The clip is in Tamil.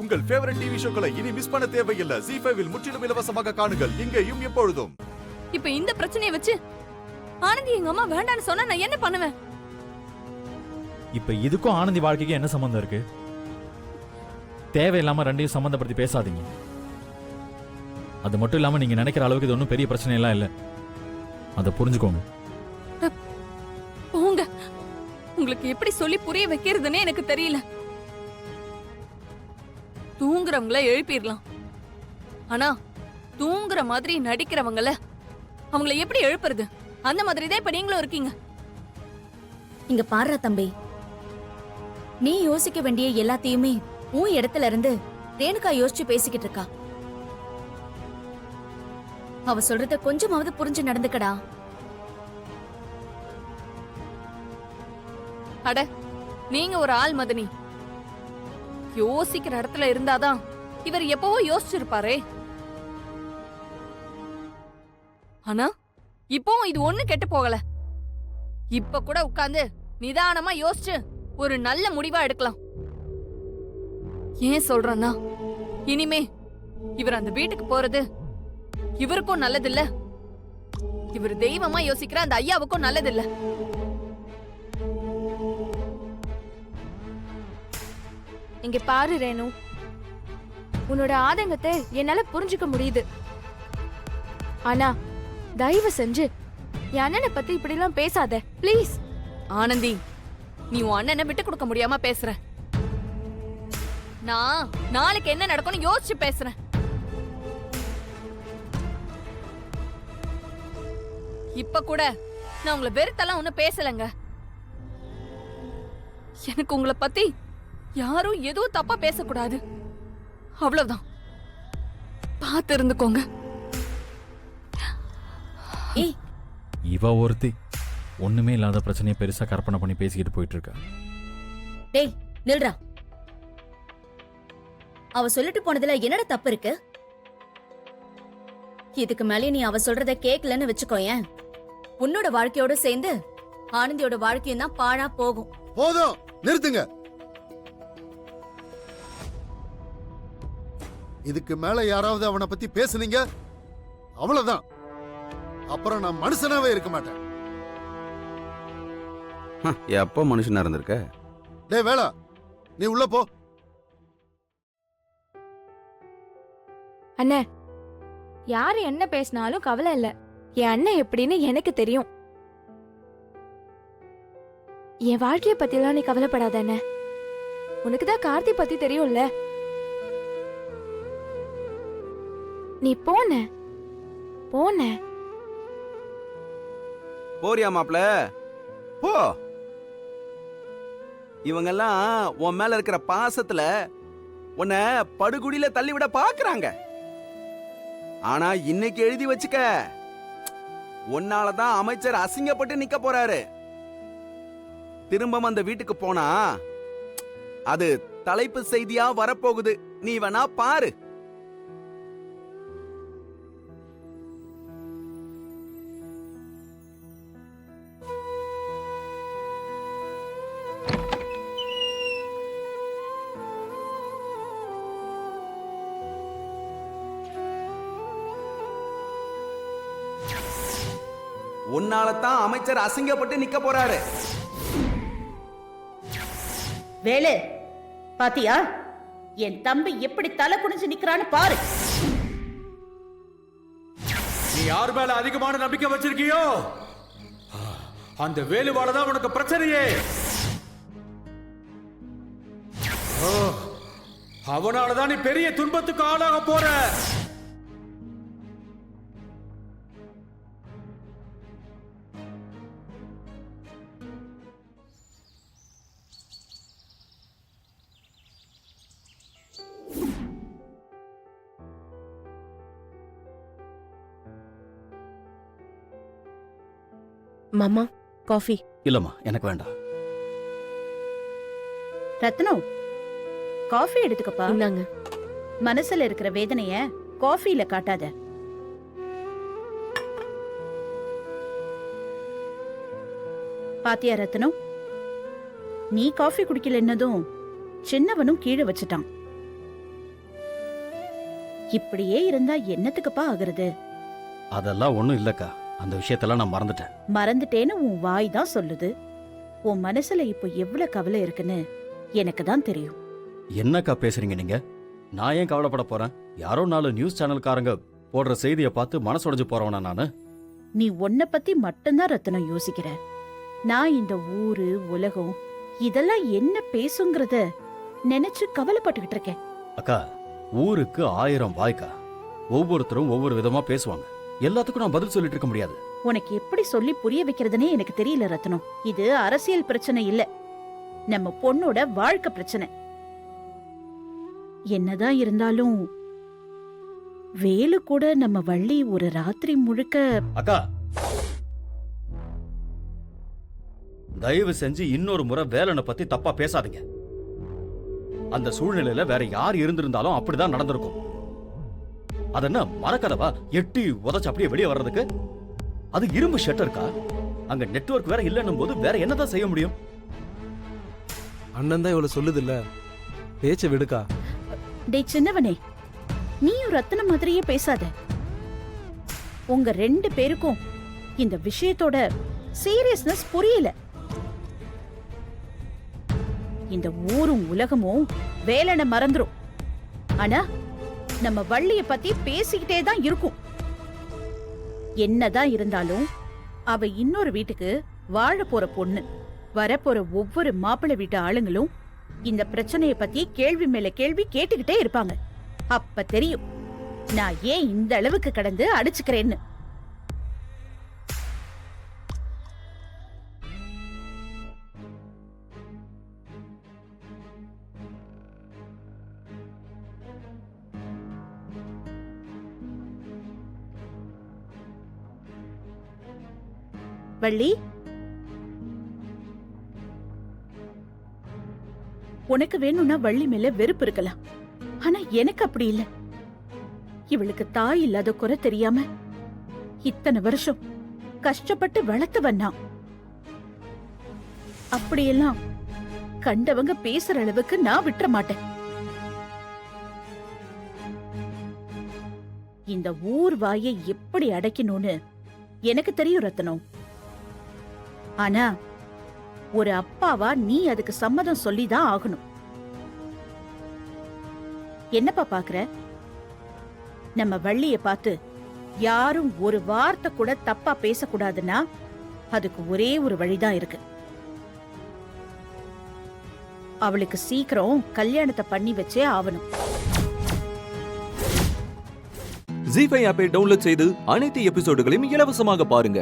உங்கள் ஃபேவரட் டிவி ஷோக்களை இனி மிஸ் பண்ண தேவையில்லை. ZEE5 இல் முற்றிலும் இலவசமாக காணுங்கள். இங்கேயும் எப்பொழுதும். இப்ப இந்த பிரச்சனையை வச்சு ஆனந்தி எங்க அம்மா வேண்டான்னு சொன்னா நான் என்ன பண்ணுவேன்? இப்ப இதுக்கும் ஆனந்தி வாழ்க்கைக்கு என்ன சம்பந்தம் இருக்கு? தேவையில்லாம ரெண்டையும் சம்பந்தப்படுத்தி பேசாதீங்க. அது மட்டும் இல்லாம நீங்க நினைக்கிற அளவுக்கு இது ஒன்றும் பெரிய பிரச்சனை எல்லாம் இல்ல. அதை புரிஞ்சுக்கோங்க. போங்க. உங்களுக்கு எப்படி சொல்லி புரிய வைக்கிறதுன்னே எனக்கு தெரியல. தூங்குறவங்கள எழுப்பிடலாம், ஆனா தூங்குற மாதிரி நடிக்கிறவங்கள அவங்கள எப்படி எழுப்புறது? அந்த மாதிரி தான் இப்ப நீங்களும் இருக்கீங்க. இங்க பாரு தம்பி, நீ யோசிக்க வேண்டிய எல்லாத்தையுமே உன் இடத்துல இருந்து ரேணுகா யோசிச்சு பேசிக்கிட்டு இருக்கா. அவ சொல்றத கொஞ்சமாவது புரிஞ்சு நடந்துக்கடா. அட, நீங்க ஒரு ஆள் மதனி. யோசிக்கிற இடத்துல இருந்தாதான் இவர் எப்பவோ யோசிச்சிருப்பாரே. ஆனா இப்போ இது ஒண்ணு கெட்டு போகல. இப்ப கூட உட்கார்ந்து நிதானமா யோசிச்சு ஒரு நல்ல முடிவா எடுக்கலாம். ஏன் சொல்றேன்னா, இனிமே இவர் அந்த வீட்டுக்கு போறது இவருக்கும் நல்லதில்ல, இவர் தெய்வமா யோசிக்கிற அந்த ஐயாவுக்கும் நல்லதில்ல. இங்க பாரு ரேணு, உன்னோட ஆதங்கத்தை என்னால புரிஞ்சுக்க முடியுது. ஆனா தயவு செஞ்சு என் அண்ணனை பத்தி இப்படி எல்லாம் பேசாத பிளீஸ். ஆனந்தி, நீ உன் அண்ணனை விட்டு கொடுக்க முடியாம பேசுற. நான் நாளைக்கு என்ன நடக்கும்னு யோசிச்சு பேசுறேன். இப்ப கூட நான் உங்களை வெறுத்தெல்லாம் ஒன்னும் பேசலங்க. எனக்கு உங்களை பத்தி யாரும் எதுவும் தப்பா பேசக்கூடாது, அவ்வளவுதான். பார்த்து இருந்துக்கோங்க. இவ ஒருத்தி ஒண்ணுமே இல்லாத பிரச்சனையை பெருசா கற்பனை பண்ணி பேசிக்கிட்டு போயிட்டு இருக்கா. டேய் நில்றா. அவ சொல்லிட்டு போனதுல என்னடா தப்பு இருக்கு? இதுக்கு மேலே நீ அவ சொல்றத கேக்கலன்னு வச்சுக்கோயேன், உன்னோட வாழ்க்கையோட சேர்ந்து ஆனந்தியோட வாழ்க்கையும் தான் பாழா போகும். போதும், நிறுத்துங்க. இதுக்கு மேல யாராவது அவனை பத்தி பேசுனீங்க அவ்வளவுதான். அப்புறம் நான் மனுஷனாவே இருக்க மாட்டேன். எப்போ மனுஷனா இருந்திருக்க? டேய் வேளா, நீ உள்ள போ. அண்ணே, யாரு என்ன பேசினாலும் கவலை இல்ல. என் அண்ணன் எப்படின்னு எனக்கு தெரியும். என் வாழ்க்கைய பத்தி எல்லாம் நீ கவலைப்படாத அண்ணே. உனக்குதான் கார்த்தி பத்தி தெரியும்ல. நீ போன போறியா மாப்ள? போ. இவங்கெல்லாம் உன் மேல இருக்கிற பாசத்துல உன்னை படுகுடியில தள்ளிவிட பாக்குறாங்க. ஆனா இன்னைக்கு எழுதி வச்சுக்க, உன்னாலதான் அமைச்சர் அசிங்கப்பட்டு நிக்க போறாரு. திரும்ப அந்த வீட்டுக்கு போனா அது தலைப்பு செய்தியா வரப்போகுது. நீ வேணா பாரு. உன்னாலதான் அமைச்சர் அசிங்கப்பட்டு நிக்க போறாரு. வேலு, பாத்தியா என் தம்பி எப்படி தலை குனிஞ்சு நிக்கிறான்னு பாரு. நீ யார் மேல அதிகமான நம்பிக்கை வச்சிருக்கியோ அந்த வேலுவாலதான் உனக்கு பிரச்சனையே. அவனாலதான் நீ பெரிய துன்பத்துக்கு ஆளாக போற. மாமா காஃபி. இல்லம்மா, எனக்கு வேண்டாம். ரத்னம், காஃபி எடுத்துக்கப்பா. இந்தாங்க. மனசுல இருக்கிற வேதனைய காஃபில காட்டாத. பாத்தியா ரத்னம், நீ காஃபி குடிக்கல என்னதும் சின்னவனும் கீழே வச்சுட்டான். இப்படியே இருந்தா என்னத்துக்குப்பா ஆகுறது? அதெல்லாம் ஒண்ணும் இல்லக்கா, அந்த விஷயத்தெல்லாம் நான் மறந்துட்டேன். மறந்துட்டேன்னு உன் வாய் தான் சொல்லுது. உன் மனசுல இப்போ எவ்வளவு கவலை இருக்குன்னு எனக்கு தான் தெரியும். என்னக்கா பேசுறீங்க நீங்க? நான் ஏன் கவலைப்பட போறேன்? யாரோ 4 நியூஸ் சேனல்காரங்க போடுற செய்தியை பார்த்து மனசுடைஞ்சு போறவனா நானு? நீ உன்னை பத்தி மட்டும்தான் ரத்னம் யோசிக்கிற. நான் இந்த ஊரு உலகம் இதெல்லாம் என்ன பேசுங்கிறத நினைச்சு கவலைப்பட்டுக்கிட்டு இருக்கேன். அக்கா, ஊருக்கு 1000 வாய்க்கா. ஒவ்வொருத்தரும் ஒவ்வொரு விதமா பேசுவாங்க. எல்லாத்துக்கும் நான் பதில் சொல்லிட்டு இருக்க முடியாது. உனக்கு எப்படி சொல்லி புரிய வைக்கிறதுனே எனக்கு தெரியல ரத்னம். இது அரசியல் பிரச்சனை இல்ல, நம்ம பொண்ணோட வாழ்க்கை பிரச்சனை. என்னதான் இருந்தாலும் வேலு கூட நம்ம வள்ளி ஒரு ராத்திரி முழுக்க. அக்கா, தயவு செஞ்சு இன்னொரு முறை வேலனை பத்தி தப்பா பேசாதீங்க. அந்த சூழ்நிலையில வேற யார் இருந்திருந்தாலும் அப்படிதான் நடந்திருக்கும். அதென்ன மரக்கதவா எட்டி உதச்சு அப்படியே வெளியே வர்றதுக்கு? அது இரும்பு ஷட்டர்க்கா. அங்க நெட்வொர்க் வேற இல்லன்னும் போது வேற என்னதான் செய்ய முடியும்? அண்ணன் தான் இவ்வளவு சொல்லுது இல்ல, பேச்ச விடுக்கா. டேய் சின்னவனே, நீயும் ரத்னம் மாதிரியே பேசாத. உங்க 2 பேருக்கும் இந்த விஷயத்தோட சீரியஸ்னஸ் புரியல. இந்த ஊரும் உலகமும் வேலனை மறந்துரும். ஆனா நம்ம வள்ளிய பத்தி பேசிக்கிட்டே தான் இருக்கும். என்னதான் இருந்தாலும் அவ இன்னொரு வீட்டுக்கு வாழ போற பொண்ணு. வரப்போற ஒவ்வொரு மாப்பிள்ளை வீட்டு ஆளுங்களும் இந்த பிரச்சனைய பத்தி கேள்வி மேல கேள்வி கேட்டுக்கிட்டே இருப்பாங்க. அப்ப தெரியும் நான் ஏன் இந்த அளவுக்கு கடந்து அடிச்சுக்கிறேன்னு. வள்ளி, உனக்கு வேணும்னா வள்ளி மேல வெறுப்பு இருக்கலாம். ஆனா எனக்கு அப்படி இல்ல. இவளுக்கு தாய் இல்லாத குறை தெரியாம இத்தனை வருஷம் கஷ்டப்பட்டு வளர்த்தவன்னா. அப்படியெல்லாம் கண்டவங்க பேசுற அளவுக்கு நான் விட்டுற மாட்டேன். இந்த ஊர் வாயை எப்படி அடைக்கணும்னு எனக்கு தெரியும் ரத்னம். ஆனா ஒரு அப்பாவா நீ அதுக்கு சம்மதம் சொல்லிதான் ஆகணும். என்னப்பா பாக்குற? நம்ம வள்ளிய பார்த்து யாரும் ஒரு வார்த்தை கூட தப்பா பேசக்கூடாதுன்னா அதுக்கு ஒரே ஒரு வழிதான் இருக்கு. அவளுக்கு சீக்கிரம் கல்யாணத்தை பண்ணி வச்சே ஆகணும். ஜீ5 ஆப்பை டவுன்லோட் செய்து அனைத்து எபிசோடுகளையும் இலவசமாக பாருங்க.